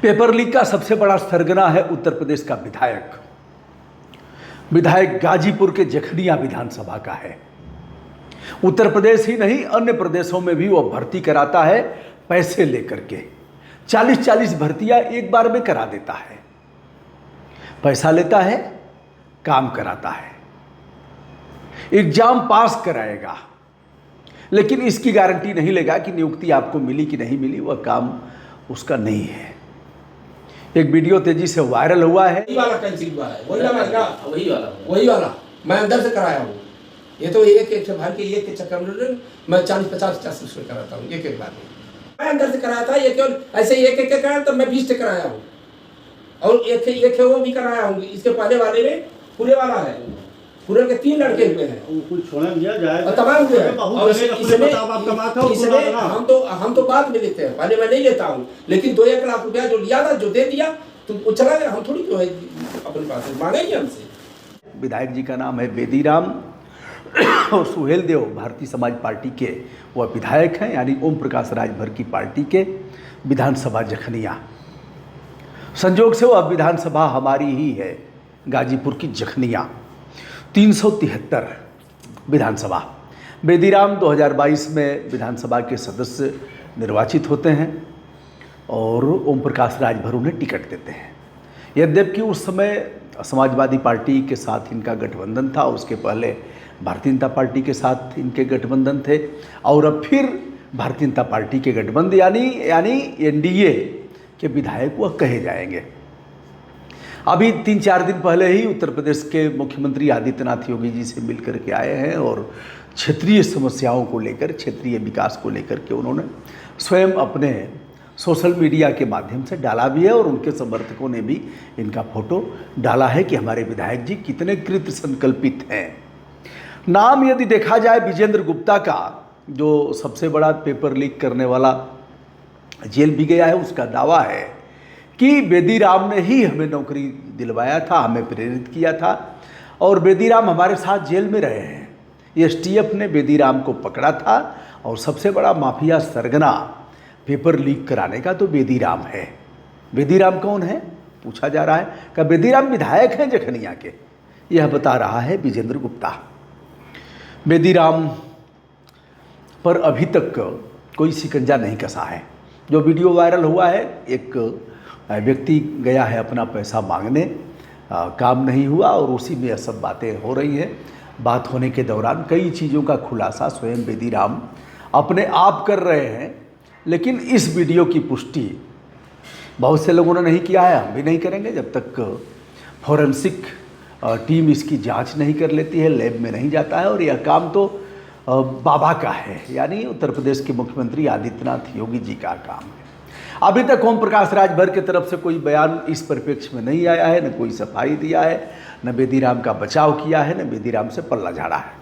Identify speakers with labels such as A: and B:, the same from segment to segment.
A: Paper leak का सबसे बड़ा सरगना है उत्तर प्रदेश का विधायक गाजीपुर के जखनिया विधानसभा का है। उत्तर प्रदेश ही नहीं अन्य प्रदेशों में भी वह भर्ती कराता है पैसे लेकर के। 40-40 भर्तियां एक बार में करा देता है। पैसा लेता है, काम कराता है, एग्जाम पास कराएगा, लेकिन इसकी गारंटी नहीं लेगा कि नियुक्ति आपको मिली कि नहीं मिली। वह काम उसका नहीं है। एक वीडियो तेजी से वायरल हुआ है।
B: वही वाला कैंसिल हुआ है, वही वाला मैं अंदर से कराया हूँ। ये तो एक भर के एक के चक्कर में मैं 40-50 रुपये कराता हूँ एक बार में। मैं अंदर से कराया था, ये केवल ऐसे एक कराया, तो मैं 20 कराया हूँ और एक वो भी कराया हूँ। इसके पहले वाले में पूरे वाला है, पूरे के 3 लड़के हुए हैं,
C: कुछ छोड़ा दिया जाए
B: तमाम हुए हैं। और इसमें हम तो बाद में लेते हैं, पहले मैं नहीं लेता हूँ, लेकिन 2-1 लाख रुपया जो लिया था, जो दे दिया तो वो चला गया। हम थोड़ी जो है अपने पास मांगेंगे हमसे।
A: विधायक जी का नाम है बेदीराम और सुहेल देव भारतीय समाज पार्टी के वह विधायक हैं, यानी ओम प्रकाश राजभर की पार्टी के विधानसभा जखनिया। संजोग से वह विधानसभा हमारी ही है, गाजीपुर की जखनिया। 373 विधानसभा। बेदीराम 2022 में विधानसभा के सदस्य निर्वाचित होते हैं और ओम प्रकाश राजभर उन्हें टिकट देते हैं। यद्यपि उस समय समाजवादी पार्टी के साथ इनका गठबंधन था, उसके पहले भारतीय जनता पार्टी के साथ इनके गठबंधन थे और अब फिर भारतीय जनता पार्टी के गठबंधन यानी एनडीए के विधायक वह कहे जाएंगे। अभी 3-4 दिन पहले ही उत्तर प्रदेश के मुख्यमंत्री आदित्यनाथ योगी जी से मिल करके आए हैं और क्षेत्रीय समस्याओं को लेकर, क्षेत्रीय विकास को लेकर के उन्होंने स्वयं अपने सोशल मीडिया के माध्यम से डाला भी है और उनके समर्थकों ने भी इनका फोटो डाला है कि हमारे विधायक जी कितने कृत संकल्पित हैं। नाम यदि देखा जाए विजेंद्र गुप्ता का, जो सबसे बड़ा पेपर लीक करने वाला जेल भी गया है, उसका दावा है कि बेदीराम ने ही हमें नौकरी दिलवाया था, हमें प्रेरित किया था और बेदीराम हमारे साथ जेल में रहे हैं। एसटीएफ ने बेदीराम को पकड़ा था और सबसे बड़ा माफिया सरगना पेपर लीक कराने का तो बेदीराम है। बेदीराम कौन है पूछा जा रहा है, क्या बेदीराम विधायक हैं जखनिया के? यह बता रहा है विजेंद्र गुप्ता। बेदीराम पर अभी तक कोई शिकंजा नहीं कसा है। जो वीडियो वायरल हुआ है, एक व्यक्ति गया है अपना पैसा मांगने, काम नहीं हुआ और उसी में यह सब बातें हो रही हैं। बात होने के दौरान कई चीज़ों का खुलासा स्वयं बेदीराम अपने आप कर रहे हैं, लेकिन इस वीडियो की पुष्टि बहुत से लोगों ने नहीं किया है, हम भी नहीं करेंगे जब तक फॉरेंसिक टीम इसकी जांच नहीं कर लेती है, लैब में नहीं जाता है। और यह काम तो बाबा का है, यानी उत्तर प्रदेश के मुख्यमंत्री आदित्यनाथ योगी जी का काम है। अभी तक ओम प्रकाश राजभर की तरफ से कोई बयान इस परिप्रेक्ष्य में नहीं आया है, न कोई सफाई दिया है, न बेदीराम का बचाव किया है, न बेदीराम से पल्ला झाड़ा है।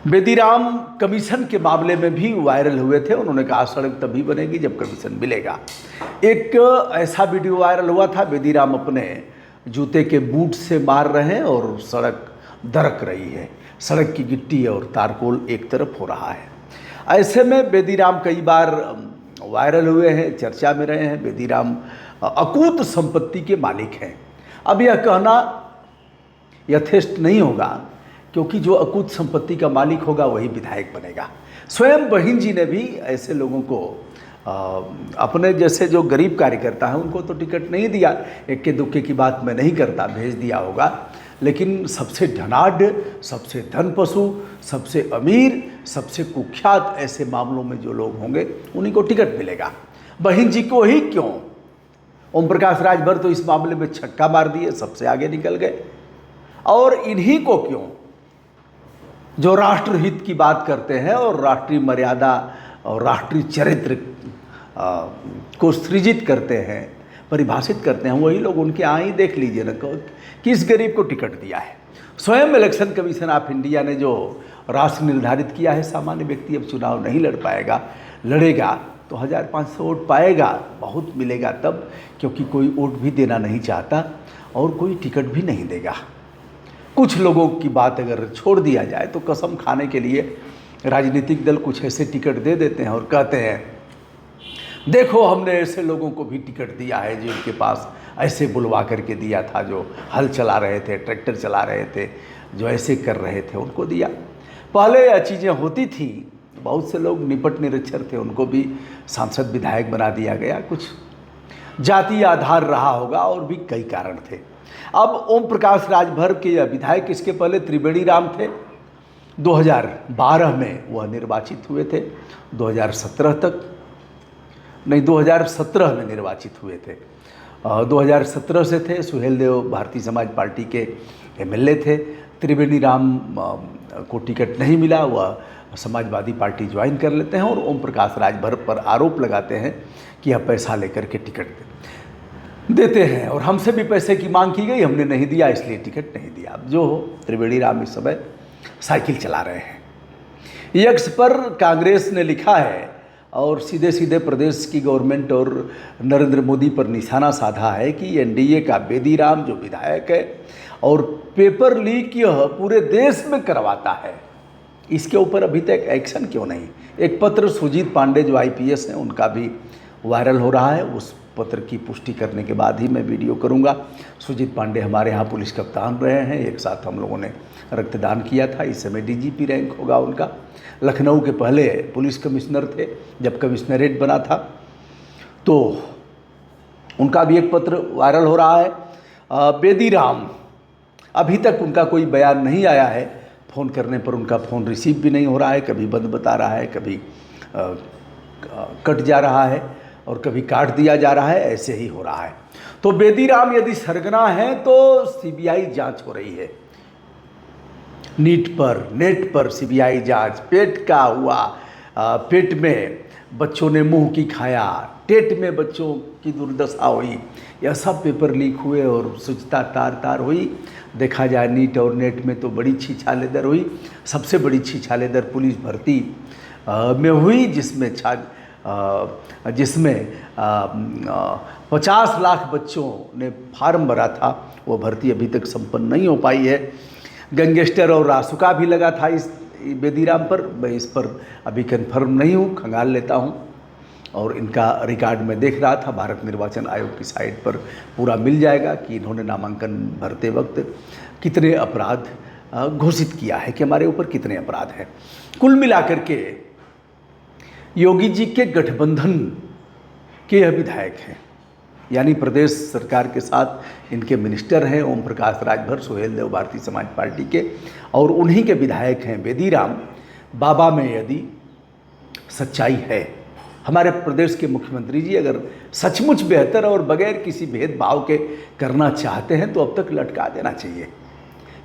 A: बेदीराम कमीशन के मामले में भी वायरल हुए थे। उन्होंने कहा सड़क तभी बनेगी जब कमीशन मिलेगा। एक ऐसा वीडियो वायरल हुआ था, बेदीराम अपने जूते के बूट से मार रहे हैं और सड़क दरक रही है, सड़क की गिट्टी और तारकोल एक तरफ हो रहा है। ऐसे में बेदीराम कई बार वायरल हुए हैं, चर्चा में रहे हैं। बेदीराम अकूत संपत्ति के मालिक हैं। अब यह कहना यथेष्ट नहीं होगा, क्योंकि जो अकूत संपत्ति का मालिक होगा वही विधायक बनेगा। स्वयं बहिन जी ने भी ऐसे लोगों को अपने जैसे जो गरीब कार्यकर्ता हैं उनको तो टिकट नहीं दिया। इक्के दुक्के की बात मैं नहीं करता, भेज दिया होगा, लेकिन सबसे धनाढ़, सबसे धनपशु, सबसे अमीर, सबसे कुख्यात ऐसे मामलों में जो लोग होंगे उन्हीं को टिकट मिलेगा। बहिन जी को ही क्यों? ओम प्रकाश राजभर तो इस मामले में छक्का मार दिए, सबसे आगे निकल गए। और इन्हीं को क्यों, जो राष्ट्रहित की बात करते हैं और राष्ट्रीय मर्यादा और राष्ट्रीय चरित्र को सृजित करते हैं, परिभाषित करते हैं, वही लोग उनके यहाँ ही देख लीजिए ना किस गरीब को टिकट दिया है। स्वयं इलेक्शन कमीशन ऑफ इंडिया ने जो राशि निर्धारित किया है, सामान्य व्यक्ति अब चुनाव नहीं लड़ पाएगा, लड़ेगा तो 1500 वोट पाएगा, बहुत मिलेगा तब, क्योंकि कोई वोट भी देना नहीं चाहता और कोई टिकट भी नहीं देगा। कुछ लोगों की बात अगर छोड़ दिया जाए तो कसम खाने के लिए राजनीतिक दल कुछ ऐसे टिकट दे देते हैं और कहते हैं देखो हमने ऐसे लोगों को भी टिकट दिया है जिनके पास ऐसे बुलवा करके दिया था, जो हल चला रहे थे, ट्रैक्टर चला रहे थे, जो ऐसे कर रहे थे, उनको दिया। पहले यह चीज़ें होती थी, बहुत से लोग निपट निरक्षर थे, उनको भी सांसद विधायक बना दिया गया। कुछ जातीय आधार रहा होगा और भी कई कारण थे। अब ओम प्रकाश राजभर के यह विधायक, इसके पहले त्रिवेणी राम थे, 2012 में वह निर्वाचित हुए थे, 2017 तक नहीं 2017 में निर्वाचित हुए थे। 2017 से थे। सुहेल देव भारतीय समाज पार्टी के एमएलए थे। त्रिवेणी राम को टिकट नहीं मिला, वह समाजवादी पार्टी ज्वाइन कर लेते हैं और ओम प्रकाश राजभर पर आरोप लगाते हैं कि यह पैसा लेकर के टिकट देते हैं और हमसे भी पैसे की मांग की गई, हमने नहीं दिया, इसलिए टिकट नहीं दिया। अब जो हो, त्रिवेणी राम इस समय साइकिल चला रहे हैं। यक्स पर कांग्रेस ने लिखा है और सीधे सीधे प्रदेश की गवर्नमेंट और नरेंद्र मोदी पर निशाना साधा है कि एनडीए का बेदीराम जो विधायक है और पेपर लीक यह पूरे देश में करवाता है, इसके ऊपर अभी तक एक्शन क्यों नहीं। एक पत्र सुजीत पांडे जो आईपीएस हैं, उनका भी वायरल हो रहा है। उस पत्र की पुष्टि करने के बाद ही मैं वीडियो करूंगा। सुजीत पांडे हमारे यहाँ पुलिस कप्तान रहे हैं, एक साथ हम लोगों ने रक्तदान किया था। इस समय डीजीपी रैंक होगा उनका। लखनऊ के पहले पुलिस कमिश्नर थे, जब कमिश्नरेट बना था, तो उनका भी एक पत्र वायरल हो रहा है। बेदीराम, अभी तक उनका कोई बयान नहीं आया है। फ़ोन करने पर उनका फ़ोन रिसीव भी नहीं हो रहा है, कभी बंद बता रहा है, कभी कट जा रहा है और कभी काट दिया जा रहा है, ऐसे ही हो रहा है। तो बेदीराम यदि सरगना है तो सीबीआई जांच हो रही है। नेट पर सीबीआई जांच। पेट का हुआ, पेट में बच्चों ने मुंह की खाया, टेट में बच्चों की दुर्दशा हुई, यह सब पेपर लीक हुए और स्वच्छता तार तार हुई। देखा जाए नीट और नेट में तो बड़ी छीछालेदर हुई। सबसे बड़ी छीछालेदर पुलिस भर्ती में हुई, जिसमें 50 लाख बच्चों ने फार्म भरा था। वो भर्ती अभी तक संपन्न नहीं हो पाई है। गैंगस्टर और रासुका भी लगा था इस बेदीराम पर। मैं इस पर अभी कंफर्म नहीं हूँ, खंगाल लेता हूँ और इनका रिकॉर्ड में देख रहा था। भारत निर्वाचन आयोग की साइट पर पूरा मिल जाएगा कि इन्होंने नामांकन भरते वक्त कितने अपराध घोषित किया है, कि हमारे ऊपर कितने अपराध हैं। कुल मिलाकर के योगी जी के गठबंधन के यह विधायक हैं, यानी प्रदेश सरकार के साथ इनके मिनिस्टर हैं ओम प्रकाश राजभर, सुहेल देव भारतीय समाज पार्टी के, और उन्हीं के विधायक हैं बेदीराम। बाबा में यदि सच्चाई है, हमारे प्रदेश के मुख्यमंत्री जी अगर सचमुच बेहतर और बगैर किसी भेदभाव के करना चाहते हैं तो अब तक लटका देना चाहिए।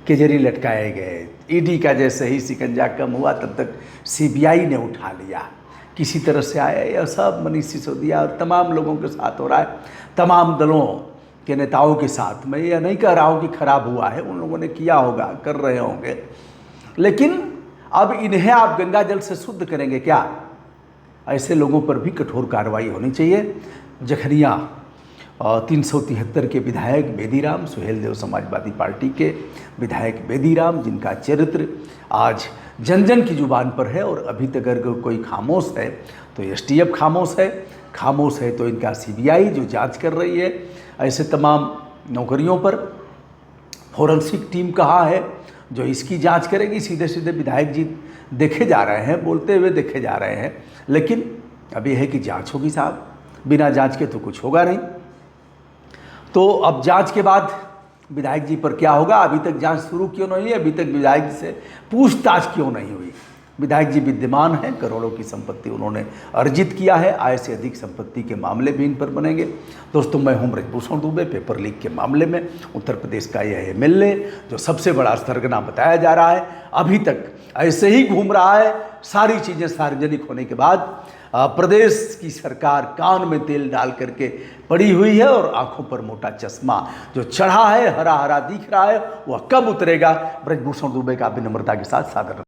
A: केजरी लटकाए गए, ईडी का जैसे ही शिकंजा कम हुआ तब तक सीबीआई ने उठा लिया, किसी तरह से आया। यह सब मनीष सिसोदिया और तमाम लोगों के साथ हो रहा है, तमाम दलों के नेताओं के साथ। मैं यह नहीं कह रहा हूँ कि खराब हुआ है, उन लोगों ने किया होगा, कर रहे होंगे, लेकिन अब इन्हें आप गंगा जल से शुद्ध करेंगे क्या? ऐसे लोगों पर भी कठोर कार्रवाई होनी चाहिए। जखनिया 373 के विधायक बेदीराम, सुहेल देव समाजवादी पार्टी के विधायक बेदीराम, जिनका चरित्र आज जन जन की जुबान पर है और अभी तक अगर कोई खामोश है तो एसटीएफ खामोश है तो इनका सीबीआई जो जांच कर रही है। ऐसे तमाम नौकरियों पर फोरेंसिक टीम कहाँ है जो इसकी जांच करेगी? सीधे सीधे विधायक जी देखे जा रहे हैं, बोलते हुए देखे जा रहे हैं, लेकिन अब यह है कि जांच होगी साहब, बिना जांच के तो कुछ होगा नहीं। तो अब जांच के बाद विधायक जी पर क्या होगा? अभी तक जांच शुरू क्यों नहीं है? अभी तक विधायक जी से पूछताछ क्यों नहीं हुई? विधायक जी विद्यमान हैं, करोड़ों की संपत्ति उन्होंने अर्जित किया है, आय से अधिक संपत्ति के मामले भी इन पर बनेंगे। दोस्तों, मैं हूं ब्रजभूषण दुबे। पेपर लीक के मामले में उत्तर प्रदेश का यह एमएलए जो सबसे बड़ा सरगना बताया जा रहा है, अभी तक ऐसे ही घूम रहा है। सारी चीज़ें सार्वजनिक होने के बाद प्रदेश की सरकार कान में तेल डाल करके पड़ी हुई है और आंखों पर मोटा चश्मा जो चढ़ा है, हरा हरा दिख रहा है, वह कब उतरेगा? ब्रजभूषण दुबे का विनम्रता के साथ सादर